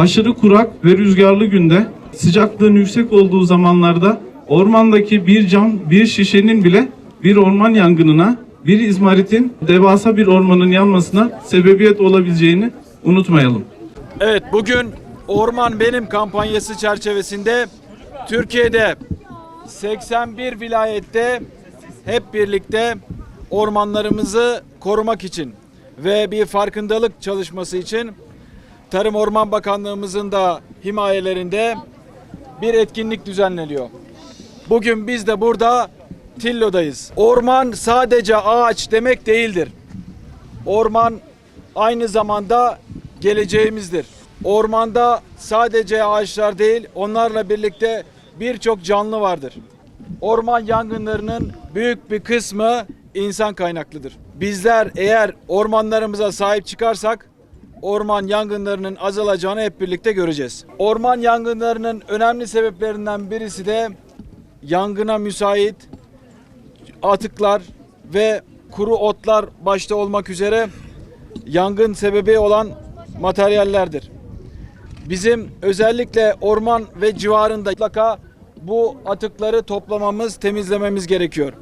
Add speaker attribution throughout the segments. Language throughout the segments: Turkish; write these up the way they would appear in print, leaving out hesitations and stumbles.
Speaker 1: aşırı kurak ve rüzgarlı günde, sıcaklığın yüksek olduğu zamanlarda ormandaki bir cam, bir şişenin bile bir orman yangınına, bir izmaritin devasa bir ormanın yanmasına sebebiyet olabileceğini unutmayalım.
Speaker 2: Evet, bugün Orman Benim kampanyası çerçevesinde Türkiye'de 81 vilayette hep birlikte ormanlarımızı korumak için ve bir farkındalık çalışması için Tarım Orman Bakanlığımızın da himayelerinde bir etkinlik düzenleniyor. Bugün biz de burada Tillo'dayız. Orman sadece ağaç demek değildir. Orman aynı zamanda geleceğimizdir. Ormanda sadece ağaçlar değil, onlarla birlikte birçok canlı vardır. Orman yangınlarının büyük bir kısmı insan kaynaklıdır. Bizler eğer ormanlarımıza sahip çıkarsak orman yangınlarının azalacağını hep birlikte göreceğiz. Orman yangınlarının önemli sebeplerinden birisi de yangına müsait atıklar ve kuru otlar başta olmak üzere yangın sebebi olan materyallerdir. Bizim özellikle orman ve civarında mutlaka bu atıkları toplamamız, temizlememiz gerekiyor.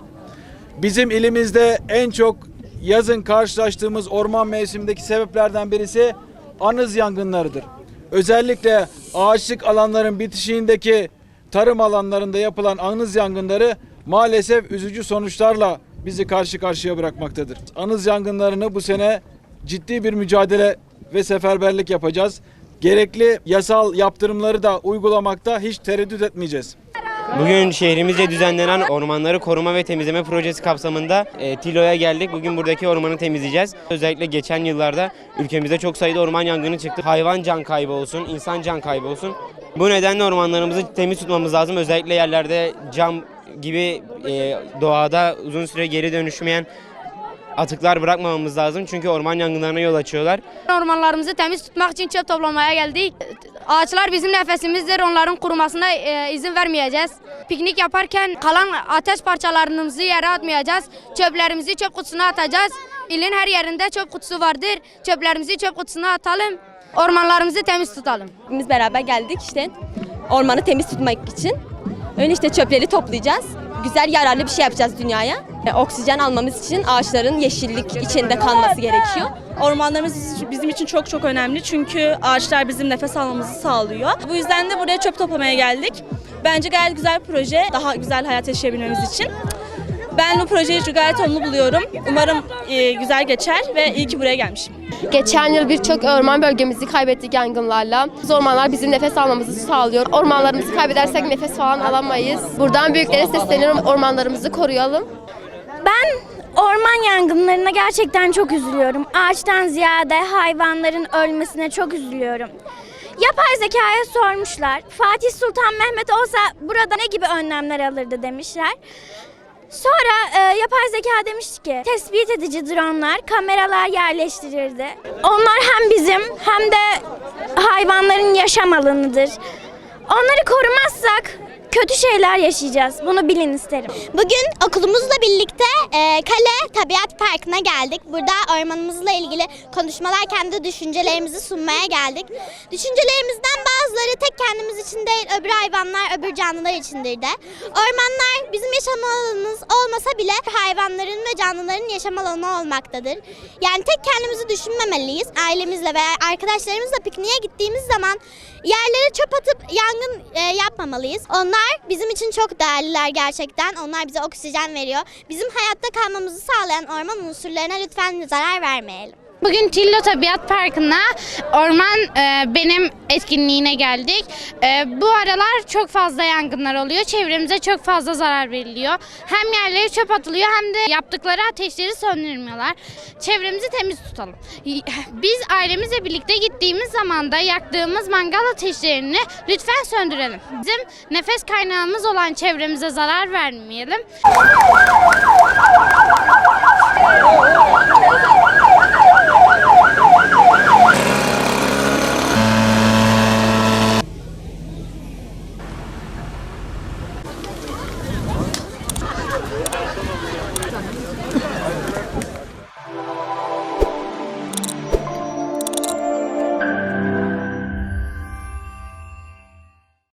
Speaker 2: Bizim ilimizde en çok yazın karşılaştığımız orman mevsimindeki sebeplerden birisi anız yangınlarıdır. Özellikle ağaçlık alanların bitişiğindeki tarım alanlarında yapılan anız yangınları maalesef üzücü sonuçlarla bizi karşı karşıya bırakmaktadır. Anız yangınlarını bu sene ciddi bir mücadele ve seferberlik yapacağız. Gerekli yasal yaptırımları da uygulamakta hiç tereddüt etmeyeceğiz.
Speaker 3: Bugün şehrimizce düzenlenen ormanları koruma ve temizleme projesi kapsamında Tillo'ya geldik. Bugün buradaki ormanı temizleyeceğiz. Özellikle geçen yıllarda ülkemizde çok sayıda orman yangını çıktı. Hayvan can kaybı olsun, insan can kaybı olsun. Bu nedenle ormanlarımızı temiz tutmamız lazım. Özellikle yerlerde cam gibi doğada uzun süre geri dönüşmeyen atıklar bırakmamamız lazım. Çünkü orman yangınlarına yol açıyorlar.
Speaker 4: Ormanlarımızı temiz tutmak için çöp toplamaya geldik. Ağaçlar bizim nefesimizdir. Onların kurumasına izin vermeyeceğiz. Piknik yaparken kalan ateş parçalarımızı yere atmayacağız. Çöplerimizi çöp kutusuna atacağız. İlin her yerinde çöp kutusu vardır. Çöplerimizi çöp kutusuna atalım. Ormanlarımızı temiz tutalım.
Speaker 5: Biz beraber geldik işte ormanı temiz tutmak için. Öyle işte çöpleri toplayacağız. Güzel yararlı bir şey yapacağız dünyaya. Oksijen almamız için ağaçların yeşillik içinde kalması gerekiyor.
Speaker 6: Ormanlarımız bizim için çok çok önemli çünkü ağaçlar bizim nefes almamızı sağlıyor. Bu yüzden de buraya çöp toplamaya geldik. Bence gayet güzel bir proje, daha güzel hayat yaşayabilmemiz için. Ben bu projeyi gayet olumlu buluyorum. Umarım güzel geçer ve iyi ki buraya gelmişim.
Speaker 7: Geçen yıl birçok orman bölgemizi kaybettik yangınlarla. Ormanlar bizim nefes almamızı sağlıyor. Ormanlarımızı kaybedersek nefes falan alamayız. Buradan büyüklere sesleniyorum, ormanlarımızı koruyalım.
Speaker 8: Ben orman yangınlarına gerçekten çok üzülüyorum. Ağaçtan ziyade hayvanların ölmesine çok üzülüyorum. Yapay zekaya sormuşlar. Fatih Sultan Mehmet olsa burada ne gibi önlemler alırdı demişler. Sonra yapay zeka demişti ki tespit edici dronlar, kameralar yerleştirirdi. Onlar hem bizim hem de hayvanların yaşam alanıdır. Onları korumazsak kötü şeyler yaşayacağız. Bunu bilin isterim.
Speaker 9: Bugün okulumuzla birlikte Kale Tabiat Parkı'na geldik. Burada ormanımızla ilgili konuşmalar, kendi düşüncelerimizi sunmaya geldik. Düşüncelerimizden bazıları tek kendimiz için değil, öbür hayvanlar, öbür canlılar içindir de. Ormanlar bizim yaşam alanımız olmasa bile hayvanların ve canlıların yaşam alanı olmaktadır. Yani tek kendimizi düşünmemeliyiz. Ailemizle veya arkadaşlarımızla pikniğe gittiğimiz zaman yerlere çöp atıp yangın yapmamalıyız. Onlar bizim için çok değerliler gerçekten. Onlar bize oksijen veriyor. Bizim hayatta kalmamızı sağlayan orman unsurlarına lütfen zarar vermeyelim.
Speaker 4: Bugün Tillo Tabiat Parkı'na Orman Benim etkinliğine geldik. Bu aralar çok fazla yangınlar oluyor. Çevremize çok fazla zarar veriliyor. Hem yerlere çöp atılıyor hem de yaptıkları ateşleri söndürmüyorlar. Çevremizi temiz tutalım. Biz ailemizle birlikte gittiğimiz zaman da yaktığımız mangal ateşlerini lütfen söndürelim. Bizim nefes kaynağımız olan çevremize zarar vermeyelim.